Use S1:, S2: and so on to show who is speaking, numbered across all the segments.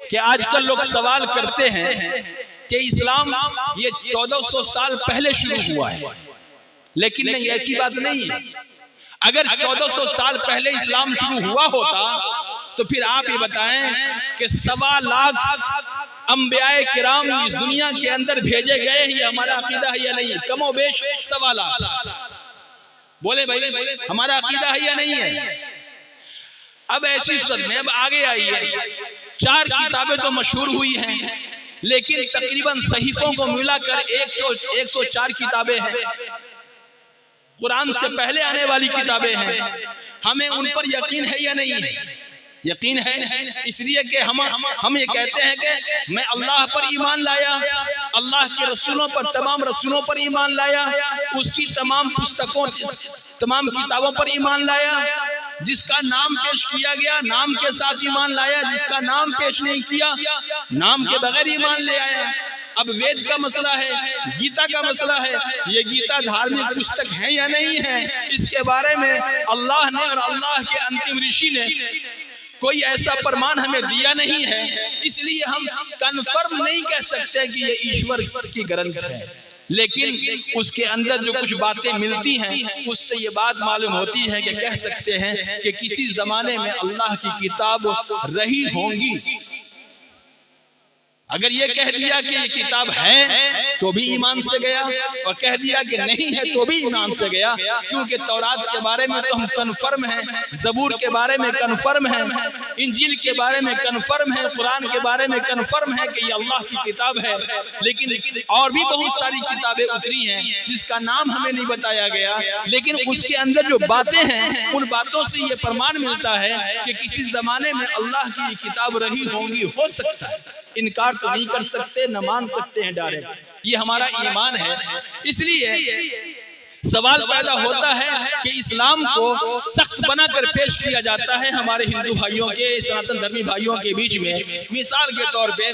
S1: कि आजकल लोग सवाल करते हैं कि इस्लाम ये 1400 साल पहले शुरू हुआ है, लेकिन नहीं, ऐसी बात नहीं है। अगर 1400 साल पहले इस्लाम शुरू हुआ होता तो फिर आप ये बताएं कि 1.25 लाख अंबियाए किराम इस दुनिया के अंदर भेजे गए ही, हमारा अकीदा है या नहीं? कमो बेश 1.25 लाख। बोले भाई हमारा अकीदा है या नहीं है? अब ऐसी सूरत में अब आगे आई है, 4 किताबें तो मशहूर हुई हैं, लेकिन तकरीबन सहीफों को मिलाकर 104 किताबें हैं। कुरान से पहले आने वाली किताबें हैं। हमें उन पर यकीन है या नहीं है? यकीन है, इसलिए कि हम ये कहते हैं कि मैं अल्लाह पर ईमान लाया, अल्लाह के रसूलों पर, तमाम रसूलों पर ईमान लाया, उसकी तमाम पुस्तकों, तमाम किताबों पर ईमान लाया। जिसका नाम पेश किया गया नाम के साथ ईमान लाया, जिसका नाम पेश नहीं किया नाम के बगैर ईमान ले आया। अब वेद का मसला है, गीता का मसला है, ये गीता धार्मिक पुस्तक है या नहीं है, इसके बारे में अल्लाह ने और अल्लाह के अंतिम ऋषि ने कोई ऐसा प्रमाण हमें दिया नहीं है, इसलिए हम कन्फर्म नहीं कह सकते कि ये ईश्वर की ग्रंथ है। लेकिन उसके अंदर जो कुछ बातें मिलती हैं उससे ये बात मालूम होती है कि कह सकते हैं कि किसी जमाने में अल्लाह की किताब रही होंगी। अगर ये कह दिया कि ये किताब है तो भी ईमान से गया, और कह दिया कि नहीं है तो भी ईमान से गया, क्योंकि तौरात के बारे में तो हम कन्फर्म हैं, ज़बूर के बारे में कन्फर्म है, इंजील के बारे में कन्फर्म है, कुरान के बारे में कन्फर्म है कि ये अल्लाह की किताब है। लेकिन और भी बहुत सारी किताबें उतरी हैं जिसका नाम हमें नहीं बताया गया, लेकिन उसके अंदर जो बातें हैं उन बातों से ये प्रमाण मिलता है कि किसी जमाने में अल्लाह की किताब रही होंगी। हो सकता है, इनकार तो नहीं कर सकते, न मान सकते हैं डायरेक्ट, ये हमारा ईमान है। इसलिए सवाल पैदा होता है कि इस्लाम को सख्त बनाकर पेश किया जाता है हमारे हिंदू भाइयों के, सनातन धर्मी भाइयों के बीच में। मिसाल के तौर पे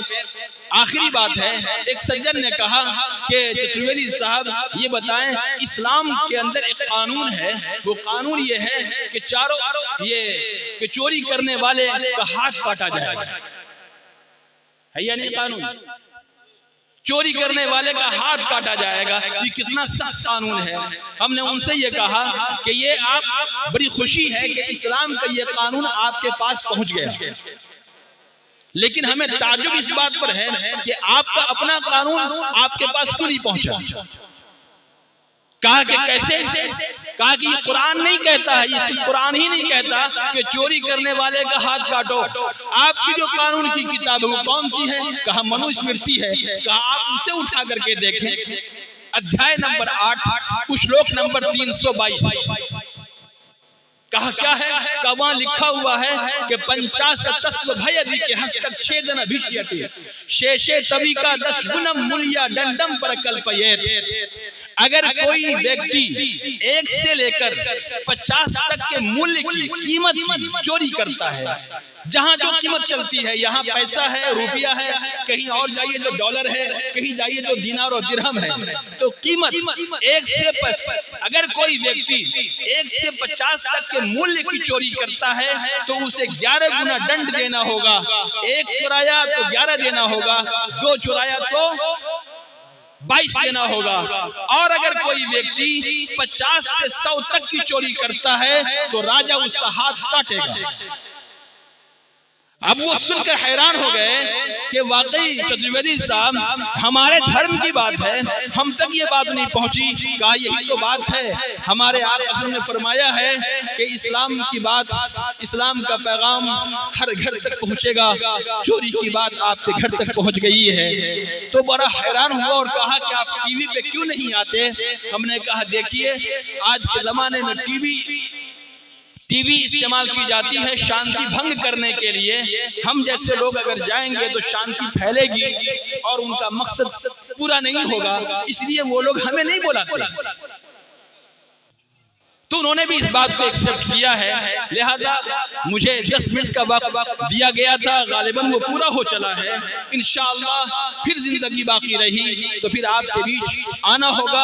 S1: आखिरी बात है, एक सज्जन ने कहा कि चतुर्वेदी साहब ये बताएं, इस्लाम के अंदर एक कानून है, वो कानून ये है कि चारों ये चोरी करने वाले का हाथ काटा जाएगा, है या नहीं? कानून चोरी करने वाले का हाथ काटा जाएगा, ये कितना सख्त कानून है। हमने उनसे ये कहा कि ये आप बड़ी खुशी है कि इस्लाम का ये कानून आपके पास पहुंच गया, लेकिन हमें ताज्जुब इस बात पर है कि आपका अपना कानून आपके पास क्यों नहीं पहुंचा। कहा कि कैसे? कहा कि ये कुरान नहीं कहता है, ये सिर्फ कुरान ही नहीं कहता कि चोरी करने वाले का हाथ काटो। आपकी जो कानून की किताब है वो कौन सी है? कहा मनुस्मृति है। कहा आप उसे उठा करके देखें, अध्याय नंबर 8 श्लोक नंबर 322। कहा क्या है? कहा वहां लिखा हुआ है कि 50 भयदि के हस्तच्छेदन अभिष्यति शेषे तभी का 10 गुणम मूल्य दंडम पर कल्पयेत। अगर कोई व्यक्ति 1 से लेकर 50 तक के मूल्य की, कीमत की चोरी करता है, जहां जो कीमत चलती है, यहाँ पैसा है, रुपया है, कहीं और जाइए तो डॉलर है, कहीं जाइए तो दिनार और दिरहम है, तो कीमत 1 से अगर कोई व्यक्ति 1 से 50 तक के मूल्य की चोरी करता है तो उसे 11 गुना दंड देना होगा। 1 चुराया तो 11 देना होगा, 2 चुराया तो 22 देना होगा। और अगर कोई व्यक्ति 50 से 100 तक की चोरी करता है तो राजा उसका हाथ काटेगा। अब वो सुनकर हैरान हो गए कि वाकई चतुर्वेदी साहब हमारे धर्म की बात है, हम तक ये बात नहीं पहुंची। कहा यही तो बात है, हमारे आका ने फरमाया है कि इस्लाम की बात, इस्लाम का पैगाम हर घर तक पहुंचेगा, चोरी की बात आपके घर तक पहुंच गई है। तो बड़ा हैरान हुआ और कहा कि आप टीवी पे क्यों नहीं आते? हमने कहा देखिए, आज के जमाने में टीवी इस्तेमाल की जाती है शांति भंग करने के लिए। हम जैसे लोग अगर जाएंगे तो शांति फैलेगी और उनका मकसद पूरा नहीं होगा, इसलिए वो लोग हमें नहीं बुलाते। तो उन्होंने भी इस बात को एक्सेप्ट किया है, लिहाजा मुझे 10 मिनट का वक्त दिया गया था, गालिबन वो पूरा हो चला है। इंशाअल्लाह फिर जिंदगी बाकी रही तो फिर आपके बीच आना होगा।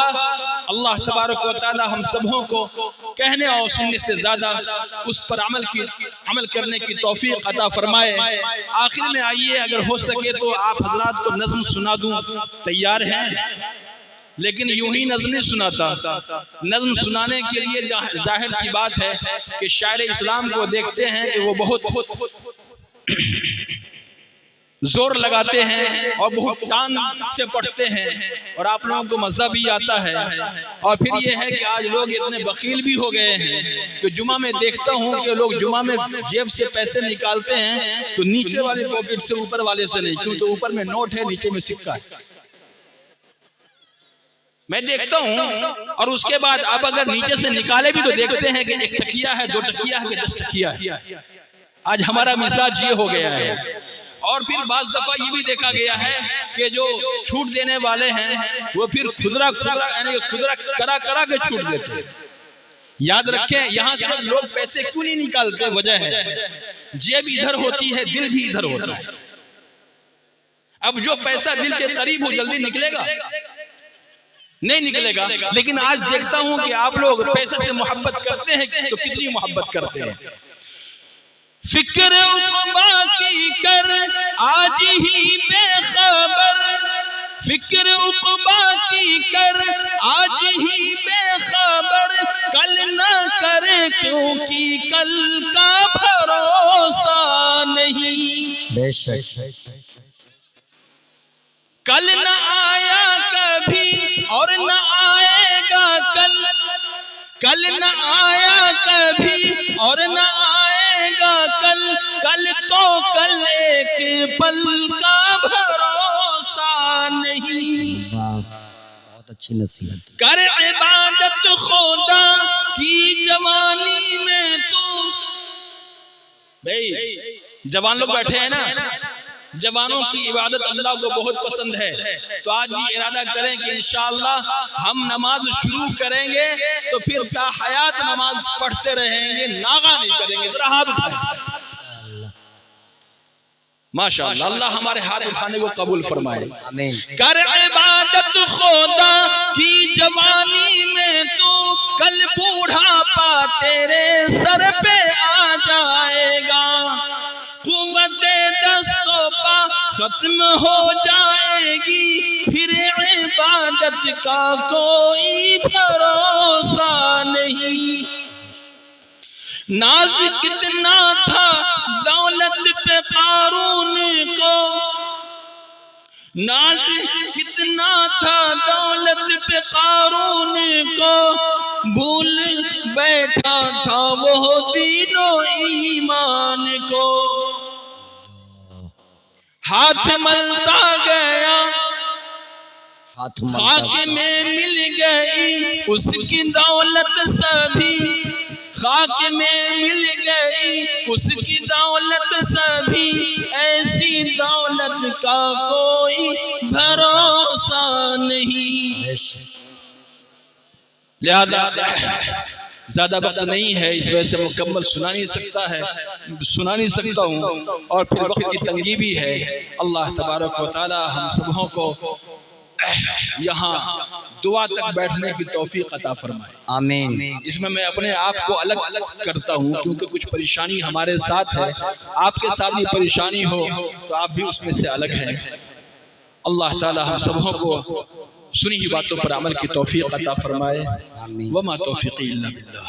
S1: अल्लाह तबारक व तआला हम सबों को कहने और सुनने से ज्यादा उस पर अमल की अमल करने की तौफीक अता फरमाए। आखिर में आइए, अगर हो सके तो आप हजरात को नज़्म सुना दूं, तैयार हैं? लेकिन यूं ही नज़्म नहीं सुनाता। नज़्म सुनाने के लिए जाहिर सी बात है कि शायर इस्लाम को देखते हैं कि वो बहुत जोर लगाते हैं और बहुत टान से पढ़ते हैं और आप लोगों को मज़ा भी आता है। और फिर ये है कि आज लोग इतने बखील भी हो गए हैं कि जुमा में देखता हूँ कि लोग जुमा में जेब से पैसे निकालते हैं तो नीचे वाले पॉकेट से, ऊपर वाले से नहीं, क्योंकि ऊपर में नोट है, नीचे में सिक्का है। मैं देखता हूँ। और उसके बाद अब अगर नीचे से निकाले भी तो देखते हैं कि 1 टकिया है, 2 टकिया है, कि 10 टकिया है। आज हमारा मिजाज ये हो गया है। और फिर बाज़ दफा ये भी देखा गया है कि जो छूट देने वाले हैं वो फिर खुदरा यानी खुदरा करा के छूट देते हैं। याद रखें, यहाँ से लोग पैसे क्यों नहीं निकालते? वजह है जेब इधर होती है, दिल भी इधर होता है। अब जो पैसा दिल के करीब हो जल्दी निकलेगा? नहीं निकलेगा। लेकिन आज देखता हूं कि आप लोग पैसे से मोहब्बत करते हैं तो कितनी मोहब्बत करते हैं। फिक्र उक़बा की कर आज ही बेखबर, फिक्र उक़बा की कर आज ही बेखबर, कल ना करे क्योंकि कल का भरोसा नहीं।
S2: बेशक
S1: कल न आया कभी और न आएगा कल, कल न आया कभी और न आएगा कल, कल तो कल एक पल का भरोसा नहीं।
S2: बहुत अच्छी नसीहत।
S1: कर इबादत खुदा की जवानी में तू। भाई जवान लोग बैठे हैं ना, जवानों की इबादत अल्लाह को बहुत पसंद है। तो आज भी इरादा करें कि इंशाअल्लाह हम नमाज शुरू करेंगे तो फिर ताहयात नमाज पढ़ते रहेंगे, नागा नहीं करेंगे। जरा हाथ उठाएं। माशाअल्लाह, अल्लाह हमारे हाथ उठाने को कबूल फरमाए।
S2: आमीन।
S1: कर इबादत खुदा की जवानी में तू, कल बूढ़ापा तेरे सर पे आ जाएगा। कुव्वते दस्तों पा खत्म हो जाएगी, फिर इबादत का कोई भरोसा नहीं। नाज कितना था दौलत पे कारून को, नाज कितना था दौलत पे कारून को, भूल बैठा था वो दीनो ईमान को। हाथ मलता गया खाक में मिल गई उसकी दौलत सभी, खाक में मिल गई उसकी दौलत सभी, ऐसी दौलत का कोई भरोसा नहीं। लिहाजा ज्यादा वक्त नहीं है, इस वजह से मुकम्मल सुना नहीं सकता हूँ और फिर वक्त की तंगी भी है। अल्लाह तबारक व तआला हम सबों को यहाँ दुआ तक बैठने की तौफीक अता फरमाए।
S2: आमीन।
S1: इसमें मैं अपने आप को अलग करता हूँ क्योंकि कुछ परेशानी हमारे साथ है। आपके साथ भी परेशानी हो तो आप भी उसमें से अलग हैं। अल्लाह ताला हम सबों को सुनी हुई बातों पर अमल की तौफीक अता फरमाए। वमा तौफीक़ी इल्ला बिल्लाह।